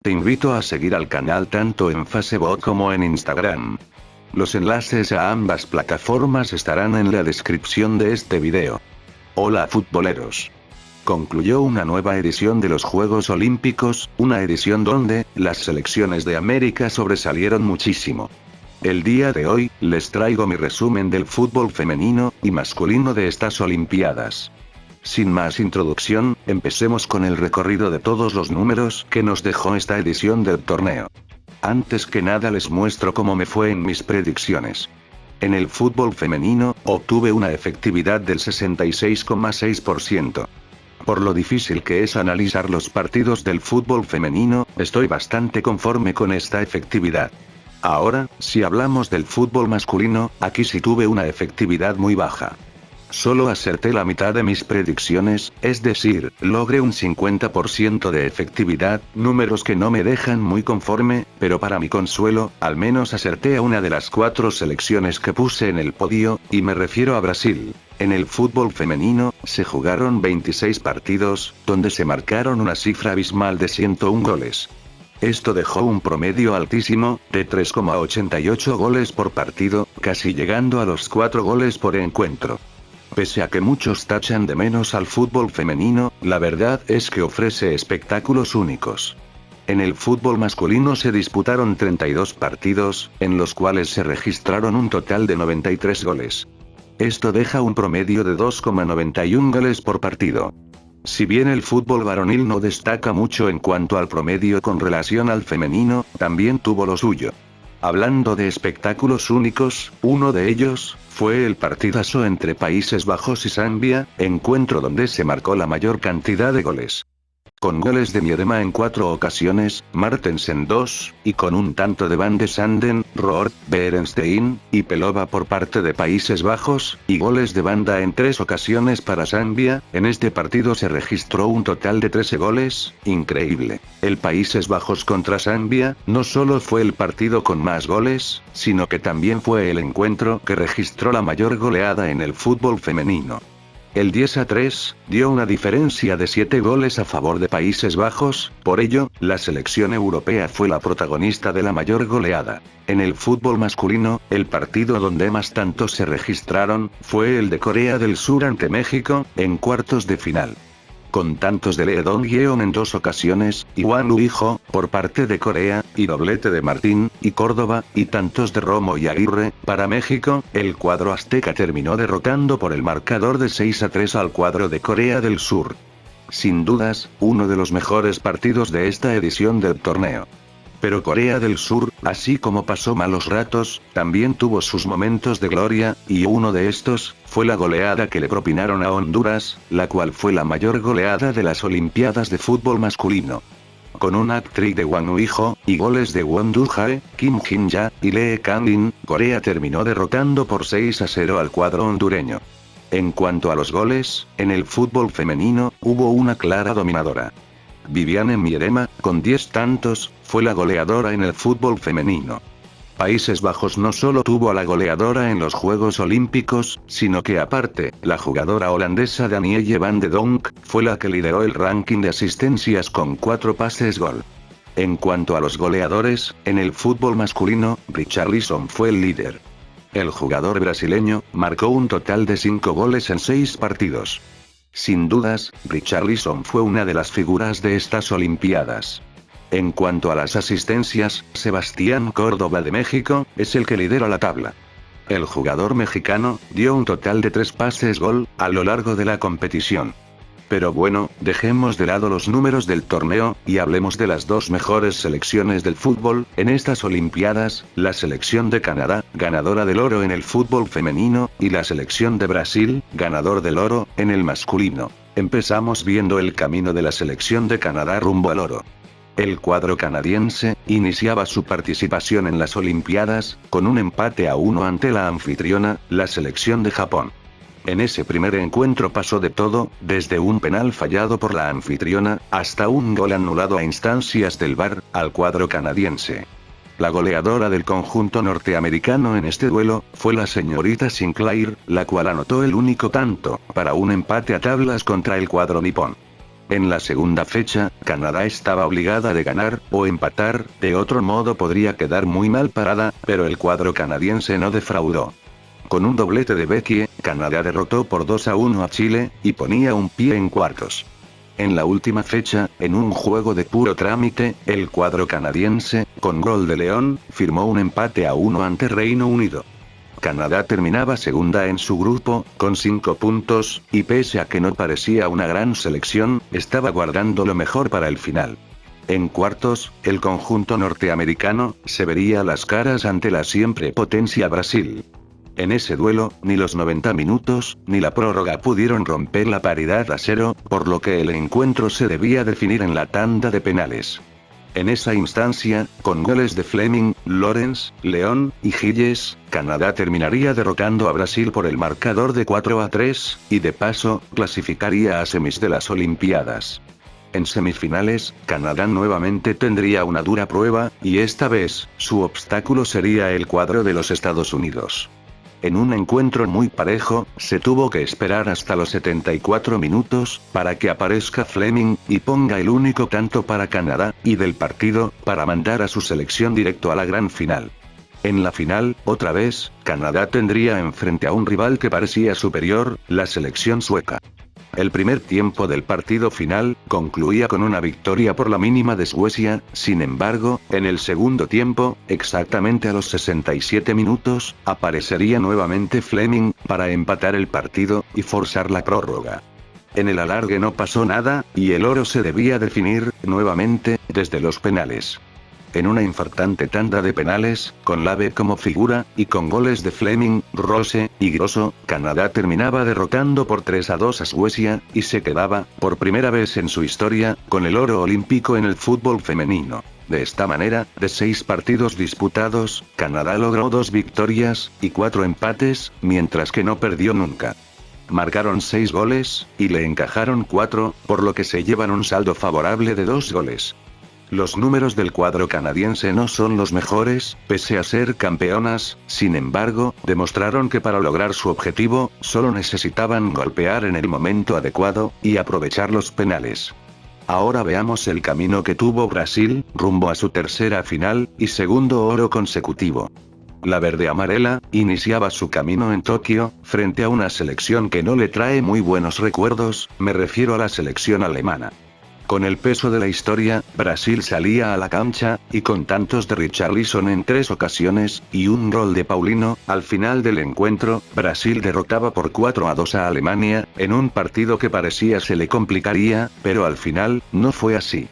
Te invito a seguir al canal tanto en Facebook como en Instagram. Los enlaces a ambas plataformas estarán en la descripción de este video. Hola futboleros. Concluyó una nueva edición de los Juegos Olímpicos, una edición donde las selecciones de América sobresalieron muchísimo. El día de hoy, les traigo mi resumen del fútbol femenino y masculino de estas Olimpiadas. Sin más introducción, empecemos con el recorrido de todos los números que nos dejó esta edición del torneo. Antes que nada les muestro cómo me fue en mis predicciones. En el fútbol femenino, obtuve una efectividad del 66,6%. Por lo difícil que es analizar los partidos del fútbol femenino, estoy bastante conforme con esta efectividad. Ahora, si hablamos del fútbol masculino, aquí sí tuve una efectividad muy baja. Solo acerté la mitad de mis predicciones, es decir, logré un 50% de efectividad, números que no me dejan muy conforme, pero para mi consuelo, al menos acerté a una de las 4 selecciones que puse en el podio, y me refiero a Brasil. En el fútbol femenino, se jugaron 26 partidos, donde se marcaron una cifra abismal de 101 goles. Esto dejó un promedio altísimo, de 3,88 goles por partido, casi llegando a los 4 goles por encuentro. Pese a que muchos tachan de menos al fútbol femenino, la verdad es que ofrece espectáculos únicos. En el fútbol masculino se disputaron 32 partidos, en los cuales se registraron un total de 93 goles. Esto deja un promedio de 2,91 goles por partido. Si bien el fútbol varonil no destaca mucho en cuanto al promedio con relación al femenino, también tuvo lo suyo. Hablando de espectáculos únicos, uno de ellos fue el partidazo entre Países Bajos y Zambia, encuentro donde se marcó la mayor cantidad de goles. Con goles de Miedema en 4 ocasiones, Martens en 2, y con un tanto de Van de Sanden, Roord, Beerenstein y Pelova por parte de Países Bajos, y goles de banda en 3 ocasiones para Zambia, en este partido se registró un total de 13 goles, increíble. El Países Bajos contra Zambia, no solo fue el partido con más goles, sino que también fue el encuentro que registró la mayor goleada en el fútbol femenino. El 10-3, dio una diferencia de 7 goles a favor de Países Bajos, por ello, la selección europea fue la protagonista de la mayor goleada. En el fútbol masculino, el partido donde más tantos se registraron, fue el de Corea del Sur ante México, en cuartos de final. Con tantos de Lee Dong-yeon en 2 ocasiones, y Hwang Ui-jo, por parte de Corea, y doblete de Martín, y Córdoba, y tantos de Romo y Aguirre, para México, el cuadro azteca terminó derrotando por el marcador de 6-3 al cuadro de Corea del Sur. Sin dudas, uno de los mejores partidos de esta edición del torneo. Pero Corea del Sur, así como pasó malos ratos, también tuvo sus momentos de gloria, y uno de estos, fue la goleada que le propinaron a Honduras, la cual fue la mayor goleada de las Olimpiadas de fútbol masculino. Con un hat-trick de Hwang Ui-jo, y goles de Won Do-jae, Kim Jin-ya, y Lee Kang-in, Corea terminó derrotando por 6-0 al cuadro hondureño. En cuanto a los goles, en el fútbol femenino, hubo una clara dominadora. Viviane Miedema, con 10 tantos, fue la goleadora en el fútbol femenino. Países Bajos no solo tuvo a la goleadora en los Juegos Olímpicos, sino que aparte, la jugadora holandesa Danielle van de Donk, fue la que lideró el ranking de asistencias con 4 pases gol. En cuanto a los goleadores, en el fútbol masculino, Richarlison fue el líder. El jugador brasileño, marcó un total de 5 goles en 6 partidos. Sin dudas, Richarlison fue una de las figuras de estas Olimpiadas. En cuanto a las asistencias, Sebastián Córdoba de México, es el que lidera la tabla. El jugador mexicano, dio un total de 3 pases gol, a lo largo de la competición. Pero bueno, dejemos de lado los números del torneo, y hablemos de las 2 mejores selecciones del fútbol, en estas Olimpiadas, la selección de Canadá, ganadora del oro en el fútbol femenino, y la selección de Brasil, ganador del oro, en el masculino. Empezamos viendo el camino de la selección de Canadá rumbo al oro. El cuadro canadiense, iniciaba su participación en las Olimpiadas, con un empate a 1 ante la anfitriona, la selección de Japón. En ese primer encuentro pasó de todo, desde un penal fallado por la anfitriona, hasta un gol anulado a instancias del VAR, al cuadro canadiense. La goleadora del conjunto norteamericano en este duelo, fue la señorita Sinclair, la cual anotó el único tanto, para un empate a tablas contra el cuadro nipón. En la segunda fecha, Canadá estaba obligada de ganar, o empatar, de otro modo podría quedar muy mal parada, pero el cuadro canadiense no defraudó. Con un doblete de Beckie, Canadá derrotó por 2-1 a Chile, y ponía un pie en cuartos. En la última fecha, en un juego de puro trámite, el cuadro canadiense, con gol de León, firmó un empate a 1 ante Reino Unido. Canadá terminaba segunda en su grupo, con 5 puntos, y pese a que no parecía una gran selección, estaba guardando lo mejor para el final. En cuartos, el conjunto norteamericano se vería las caras ante la siempre potencia Brasil. En ese duelo, ni los 90 minutos, ni la prórroga pudieron romper la paridad a 0, por lo que el encuentro se debía definir en la tanda de penales. En esa instancia, con goles de Fleming, Lawrence, León y Gilles, Canadá terminaría derrotando a Brasil por el marcador de 4-3, y de paso, clasificaría a semis de las Olimpiadas. En semifinales, Canadá nuevamente tendría una dura prueba, y esta vez, su obstáculo sería el cuadro de los Estados Unidos. En un encuentro muy parejo, se tuvo que esperar hasta los 74 minutos, para que aparezca Fleming, y ponga el único tanto para Canadá, y del partido, para mandar a su selección directo a la gran final. En la final, otra vez, Canadá tendría enfrente a un rival que parecía superior, la selección sueca. El primer tiempo del partido final, concluía con una victoria por la mínima de Suecia, sin embargo, en el segundo tiempo, exactamente a los 67 minutos, aparecería nuevamente Fleming, para empatar el partido, y forzar la prórroga. En el alargue no pasó nada, y el oro se debía definir, nuevamente, desde los penales. En una infartante tanda de penales, con Lave como figura, y con goles de Fleming, Rose y Grosso, Canadá terminaba derrotando por 3-2 a Suecia, y se quedaba, por primera vez en su historia, con el oro olímpico en el fútbol femenino. De esta manera, de 6 partidos disputados, Canadá logró 2 victorias, y 4 empates, mientras que no perdió nunca. Marcaron 6 goles, y le encajaron 4, por lo que se llevan un saldo favorable de 2 goles. Los números del cuadro canadiense no son los mejores, pese a ser campeonas, sin embargo, demostraron que para lograr su objetivo, solo necesitaban golpear en el momento adecuado, y aprovechar los penales. Ahora veamos el camino que tuvo Brasil, rumbo a su tercera final, y segundo oro consecutivo. La verde-amarela, iniciaba su camino en Tokio, frente a una selección que no le trae muy buenos recuerdos, me refiero a la selección alemana. Con el peso de la historia, Brasil salía a la cancha, y con tantos de Richarlison en 3 ocasiones, y un gol de Paulino, al final del encuentro, Brasil derrotaba por 4-2 a Alemania, en un partido que parecía se le complicaría, pero al final, no fue así.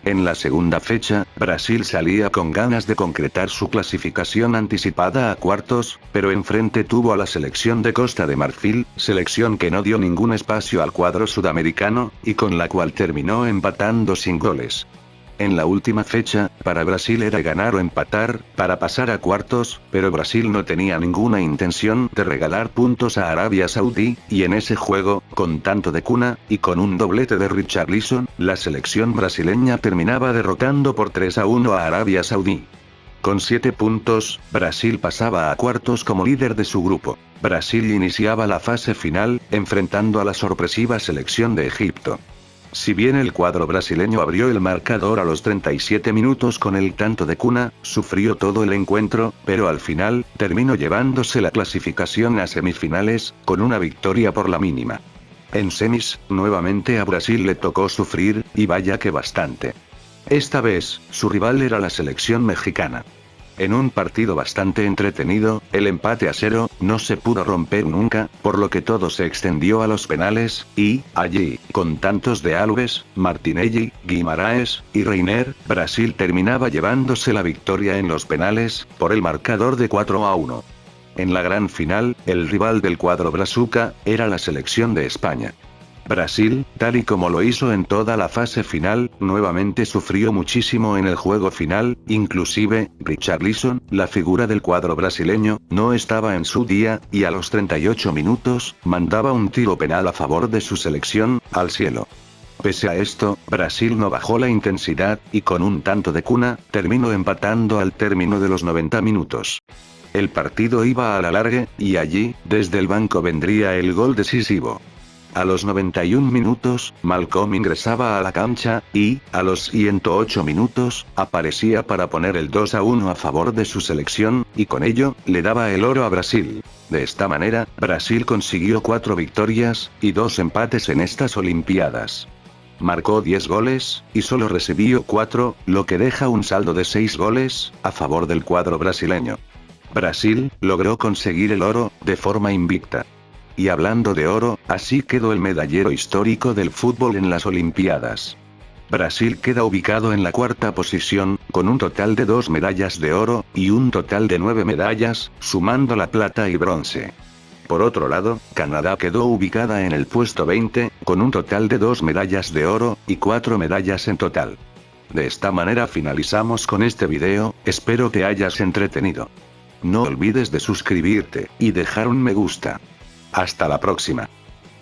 En la segunda fecha, Brasil salía con ganas de concretar su clasificación anticipada a cuartos, pero enfrente tuvo a la selección de Costa de Marfil, selección que no dio ningún espacio al cuadro sudamericano, y con la cual terminó empatando sin goles. En la última fecha, para Brasil era ganar o empatar, para pasar a cuartos, pero Brasil no tenía ninguna intención de regalar puntos a Arabia Saudí, y en ese juego, con tanto de cuna, y con un doblete de Richarlison, la selección brasileña terminaba derrotando por 3-1 a Arabia Saudí. Con 7 puntos, Brasil pasaba a cuartos como líder de su grupo. Brasil iniciaba la fase final, enfrentando a la sorpresiva selección de Egipto. Si bien el cuadro brasileño abrió el marcador a los 37 minutos con el tanto de cuna, sufrió todo el encuentro, pero al final, terminó llevándose la clasificación a semifinales, con una victoria por la mínima. En semis, nuevamente a Brasil le tocó sufrir, y vaya que bastante. Esta vez, su rival era la selección mexicana. En un partido bastante entretenido, el empate a 0, no se pudo romper nunca, por lo que todo se extendió a los penales, y, allí, con tantos de Alves, Martinelli, Guimaraes, y Reiner, Brasil terminaba llevándose la victoria en los penales, por el marcador de 4-1. En la gran final, el rival del cuadro brazuca, era la selección de España. Brasil, tal y como lo hizo en toda la fase final, nuevamente sufrió muchísimo en el juego final, inclusive, Richarlison, la figura del cuadro brasileño, no estaba en su día, y a los 38 minutos, mandaba un tiro penal a favor de su selección, al cielo. Pese a esto, Brasil no bajó la intensidad, y con un tanto de cuna, terminó empatando al término de los 90 minutos. El partido iba a la largue, y allí, desde el banco vendría el gol decisivo. A los 91 minutos, Malcolm ingresaba a la cancha, y, a los 108 minutos, aparecía para poner el 2-1 a favor de su selección, y con ello, le daba el oro a Brasil. De esta manera, Brasil consiguió 4 victorias, y 2 empates en estas Olimpiadas. Marcó 10 goles, y solo recibió 4, lo que deja un saldo de 6 goles, a favor del cuadro brasileño. Brasil, logró conseguir el oro, de forma invicta. Y hablando de oro, así quedó el medallero histórico del fútbol en las Olimpiadas. Brasil queda ubicado en la 4ª posición, con un total de 2 medallas de oro, y un total de 9 medallas, sumando la plata y bronce. Por otro lado, Canadá quedó ubicada en el puesto 20, con un total de 2 medallas de oro, y 4 medallas en total. De esta manera finalizamos con este video, espero te hayas entretenido. No olvides de suscribirte, y dejar un me gusta. Hasta la próxima.